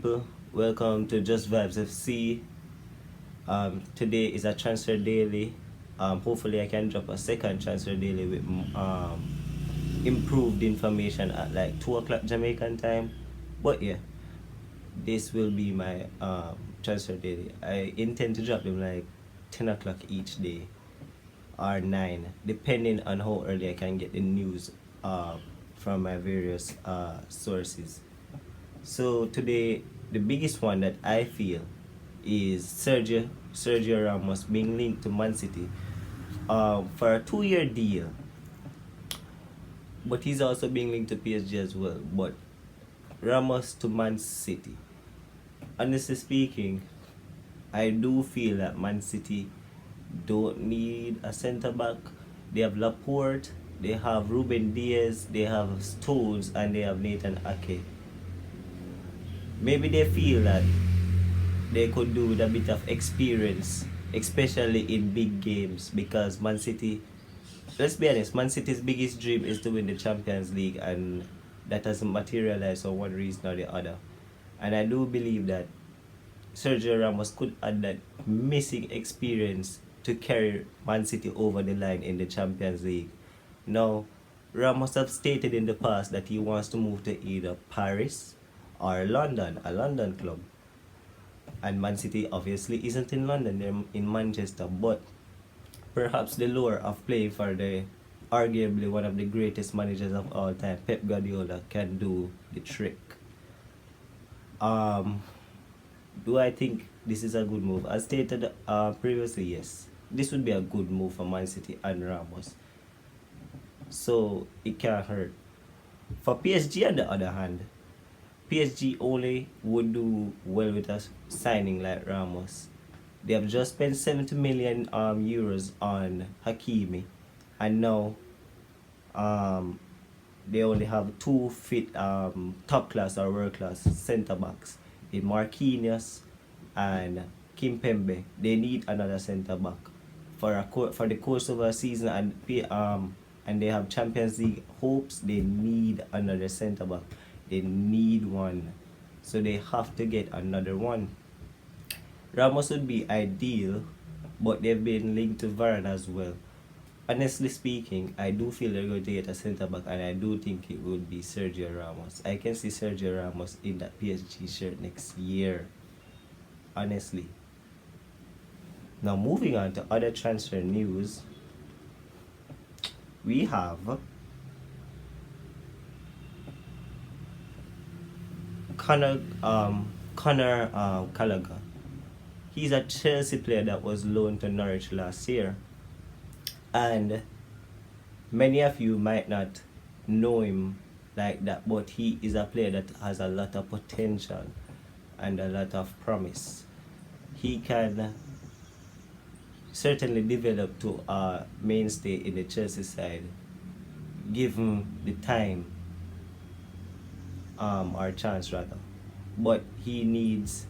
people, welcome to Just Vibes FC. Today is a transfer daily. Hopefully, I can drop a second transfer daily with improved information at like 2 o'clock Jamaican time. But yeah, this will be my transfer daily. I intend to drop them like 10 o'clock each day or 9, depending on how early I can get the news from my various sources. So today, the biggest one that I feel is Sergio Ramos being linked to Man City for a 2-year deal, but he's also being linked to PSG as well. But Ramos to Man City. Honestly speaking, I do feel that Man City don't need a centre back. They have Laporte, they have Ruben Diaz, they have Stones, and they have Nathan Ake. Maybe they feel that they could do with a bit of experience, especially in big games, because Man City, let's be honest, Man City's biggest dream is to win the Champions League, and that hasn't materialized for one reason or the other. And I do believe that Sergio Ramos could add that missing experience to carry Man City over the line in the Champions League. Now, Ramos have stated in the past that he wants to move to either Paris or London, a London club. And Man City obviously isn't in London, they're in Manchester. But perhaps the lure of playing for the arguably one of the greatest managers of all time, Pep Guardiola, can do the trick. Do I think this is a good move? As stated previously, yes. This would be a good move for Man City and Ramos. So it can't hurt. For PSG on the other hand, PSG only would do well with us signing like Ramos. They have just spent 70 million euros on Hakimi, and now they only have 2 fit top class or world class centre backs in Marquinhos and Kimpembe. They need another centre back for the course of a season, and they have Champions League hopes. They need another centre back. They need one, so they have to get another one. Ramos would be ideal, but they've been linked to Varane as well. Honestly speaking, I do feel they're going to get a centre back, and I do think it would be Sergio Ramos. I can see Sergio Ramos in that PSG shirt next year, honestly. Now moving on to other transfer news, we have Conor Gallagher. He's a Chelsea player that was loaned to Norwich last year, and many of you might not know him like that, but he is a player that has a lot of potential and a lot of promise. He can certainly develop to a mainstay in the Chelsea side, give him the time or chance rather, but he needs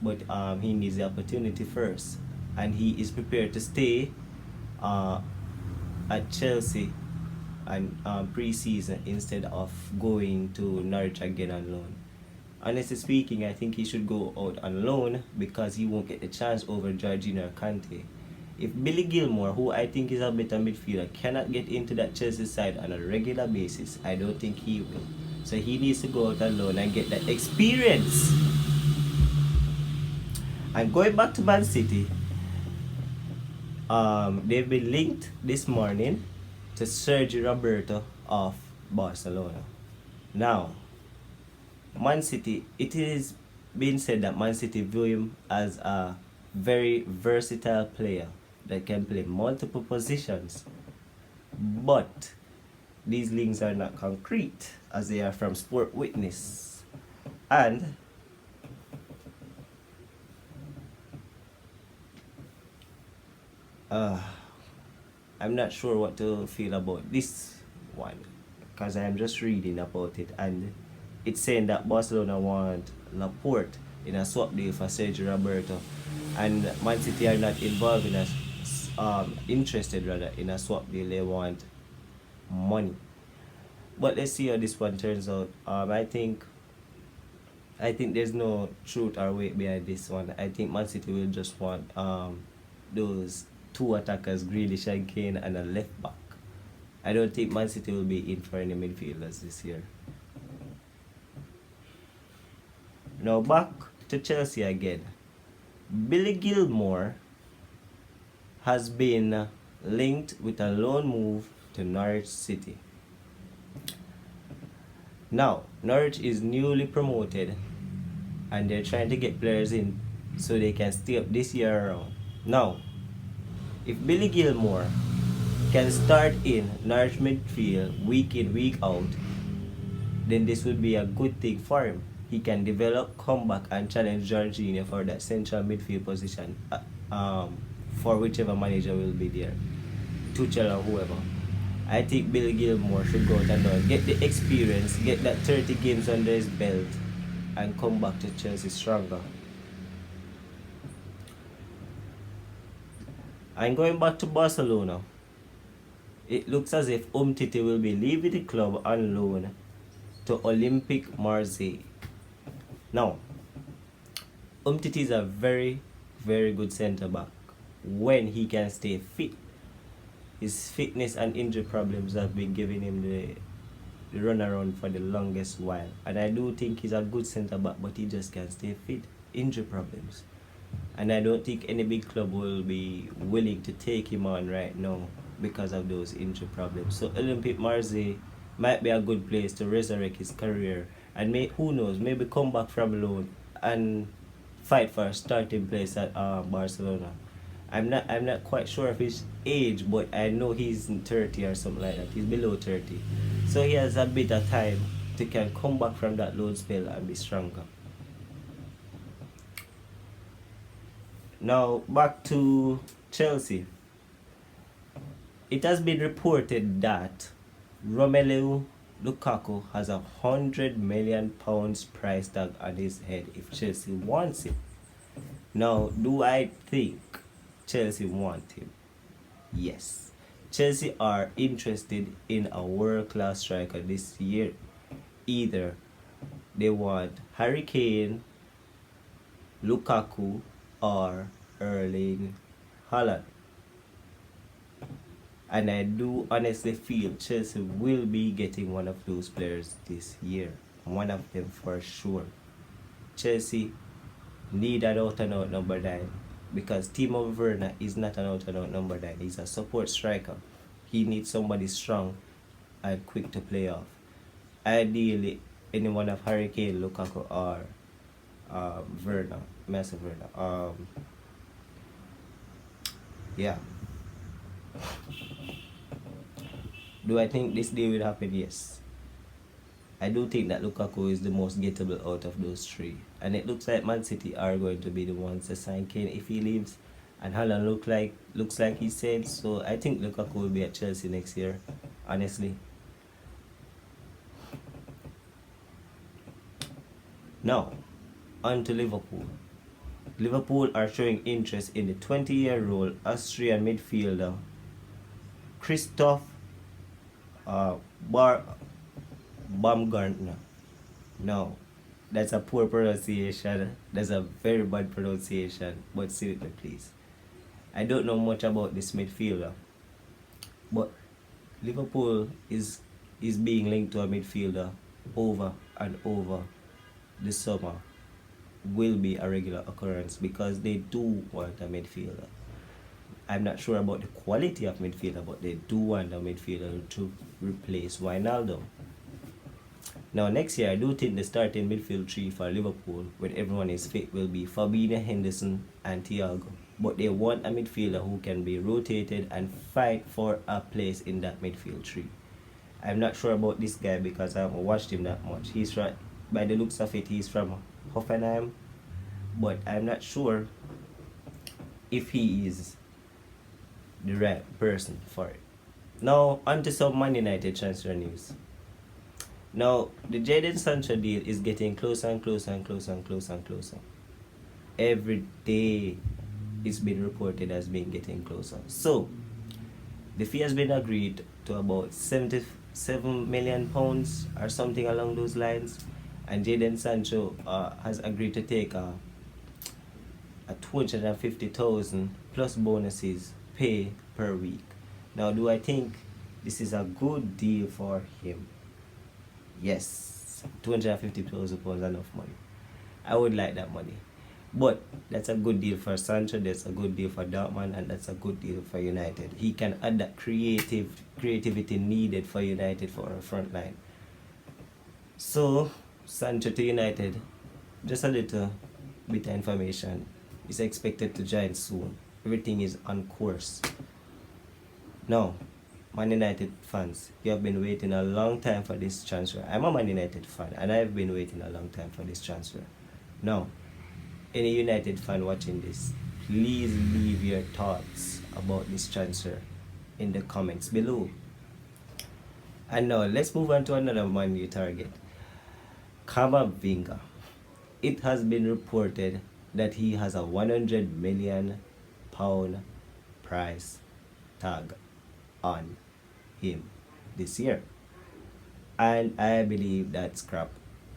the opportunity first, and he is prepared to stay at Chelsea and pre-season instead of going to Norwich again on loan. Honestly speaking, I think he should go out on loan because he won't get the chance over Jorginho or Kante. If Billy Gilmore, who I think is a better midfielder, cannot get into that Chelsea side on a regular basis, I don't think he will. So he needs to go out alone and get that experience. And going back to Man City, they've been linked this morning to Sergio Roberto of Barcelona. Now, Man City, it is being said that Man City view him as a very versatile player that can play multiple positions. But these links are not concrete, as they are from Sport Witness. And I'm not sure what to feel about this one, because I am just reading about it, and it's saying that Barcelona want Laporte in a swap deal for Sergio Roberto, and Man City are not involved in interested rather in a swap deal. They want money. But let's see how this one turns out. I think I think there's no truth or weight behind this one. I think Man City will just want those two attackers, Grealish and Kane, and a left back. I don't think Man City will be in for any midfielders this year. Now back to Chelsea again. Billy Gilmore has been linked with a loan move to Norwich City. Now, Norwich is newly promoted and they're trying to get players in so they can stay up this year around. Now, if Billy Gilmore can start in Norwich midfield week in, week out, then this would be a good thing for him. He can develop, come back, and challenge Jorginho for that central midfield position for whichever manager will be there, Tuchel or whoever. I think Billy Gilmore should go out and get the experience, get that 30 games under his belt, and come back to Chelsea stronger. I'm going back to Barcelona. It looks as if Umtiti will be leaving the club on loan to Olympique Marseille. Now, Umtiti is a very, very good centre back when he can stay fit. His fitness and injury problems have been giving him the runaround for the longest while. And I do think he's a good centre back, but he just can't stay fit. Injury problems. And I don't think any big club will be willing to take him on right now because of those injury problems. So Olympique Marseille might be a good place to resurrect his career and who knows, maybe come back from loan and fight for a starting place at Barcelona. I'm not quite sure of his age, but I know he's in 30 or something like that. He's below 30. So he has a bit of time to can come back from that loan spell and be stronger. Now back to Chelsea. It has been reported that Romelu Lukaku has £100 million price tag on his head if Chelsea wants him. Now, do I think Chelsea want him? Yes. Chelsea are interested in a world-class striker this year. Either they want Harry Kane, Lukaku, or Erling Haaland. And I do honestly feel Chelsea will be getting one of those players this year. One of them for sure. Chelsea need an out-and-out number 9 because Timo Werner is not an out-and-out number 9. He's a support striker. He needs somebody strong and quick to play off. Ideally, any one of Harry Kane, Lukaku, or Werner, Massive Werner. Yeah. Do I think this day will happen? Yes. I do think that Lukaku is the most gettable out of those three. And it looks like Man City are going to be the ones to sign Kane if he leaves. And Haaland looks like he said. So I think Lukaku will be at Chelsea next year. Honestly. Now, on to Liverpool. Liverpool are showing interest in the 20-year-old Austrian midfielder Christoph Baumgartner. No, that's a poor pronunciation. That's a very bad pronunciation. But say it, please. I don't know much about this midfielder, but Liverpool is being linked to a midfielder over and over this summer. Will be a regular occurrence because they do want a midfielder. I'm not sure about the quality of midfielder, but they do want a midfielder to replace Wijnaldum. Now next year, I do think the starting midfield three for Liverpool, when everyone is fit, will be Fabinho, Henderson, and Thiago. But they want a midfielder who can be rotated and fight for a place in that midfield three. I'm not sure about this guy because I haven't watched him that much. He's from, by the looks of it, he's from Hoffenheim, but I'm not sure if he is the right person for it. Now, on to some Man United transfer news. Now, the Jadon Sancho deal is getting closer and closer and closer and closer and closer. Every day it's been reported as being getting closer. So, the fee has been agreed to about £77 million or something along those lines. and Jadon Sancho has agreed to take a 250,000 plus bonuses pay per week. Now, do I think this is a good deal for him? Yes, 250,000 pounds enough money. I would like that money. But that's a good deal for Sancho, that's a good deal for Dortmund, and that's a good deal for United. He can add that creativity needed for United for our front line. So, Sancho to United, just a little bit of information. Is expected to join soon. Everything is on course. Now, Man United fans, you have been waiting a long time for this transfer. I'm a Man United fan, and I've been waiting a long time for this transfer. Now, any United fan watching this, please leave your thoughts about this transfer in the comments below. And now, let's move on to another Man U target. Camavinga. It has been reported that he has a £100 million price tag on him this year, and I believe that's crap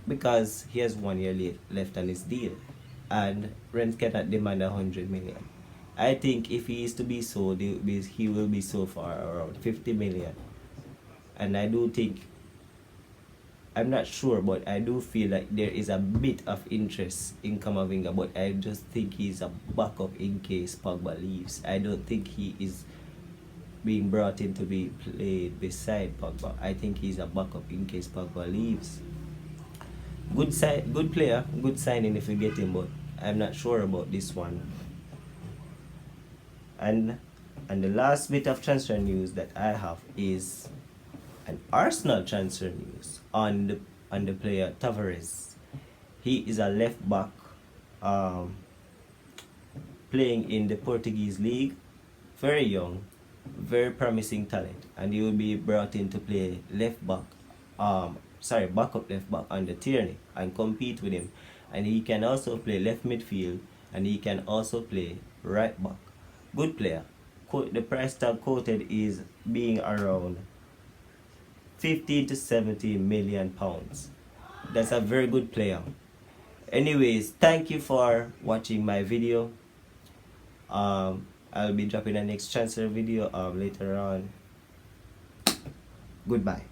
because he has 1 year left on his deal, and Rennes cannot demand 100 million. I think if he is to be sold, he will be sold for around 50 million, and I do think, I'm not sure, but I do feel like there is a bit of interest in Camavinga, but I just think he's a backup in case Pogba leaves. I don't think he is being brought in to be played beside Pogba. I think he's a backup in case Pogba leaves. Good player, good signing if you get him, but I'm not sure about this one. And the last bit of transfer news that I have is an Arsenal transfer news on the player Tavares. He is a left back playing in the Portuguese league, very young, very promising talent, and he will be brought in to play backup left back under Tierney and compete with him. And he can also play left midfield, and he can also play right back. Good player. The price tag quoted is being around 50 to 70 million pounds. That's a very good player. Anyways, thank you for watching my video. I'll be dropping the next transfer video later on. Goodbye.